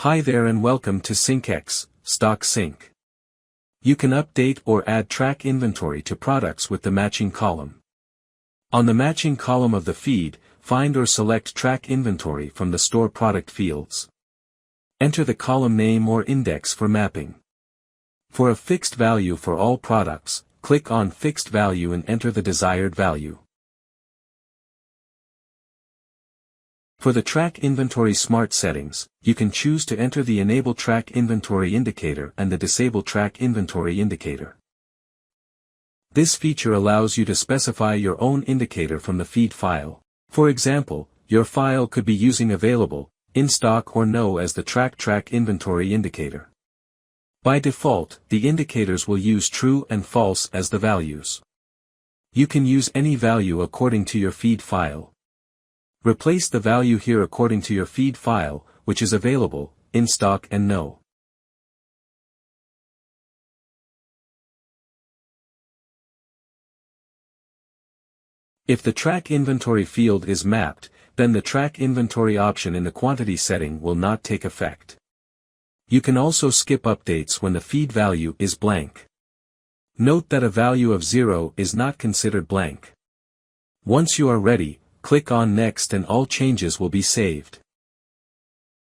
Hi there and welcome to syncX, Stock Sync. You can update or add track inventory to products with the matching column. On the matching column of the feed, find or select track inventory from the store product fields. Enter the column name or index for mapping. For a fixed value for all products, click on Fixed Value and enter the desired value. For the Track Inventory Smart settings, you can choose to enter the Enable Track Inventory Indicator and the Disable Track Inventory Indicator. This feature allows you to specify your own indicator from the feed file. For example, your file could be using Available, In Stock or No as the Track Inventory Indicator. By default, the indicators will use true and false as the values. You can use any value according to your feed file. Replace the value here according to your feed file, which is Available, In Stock and No. If the track inventory field is mapped, then the track inventory option in the quantity setting will not take effect. You can also skip updates when the feed value is blank. Note that a value of 0 is not considered blank. Once you are ready, click on Next and all changes will be saved.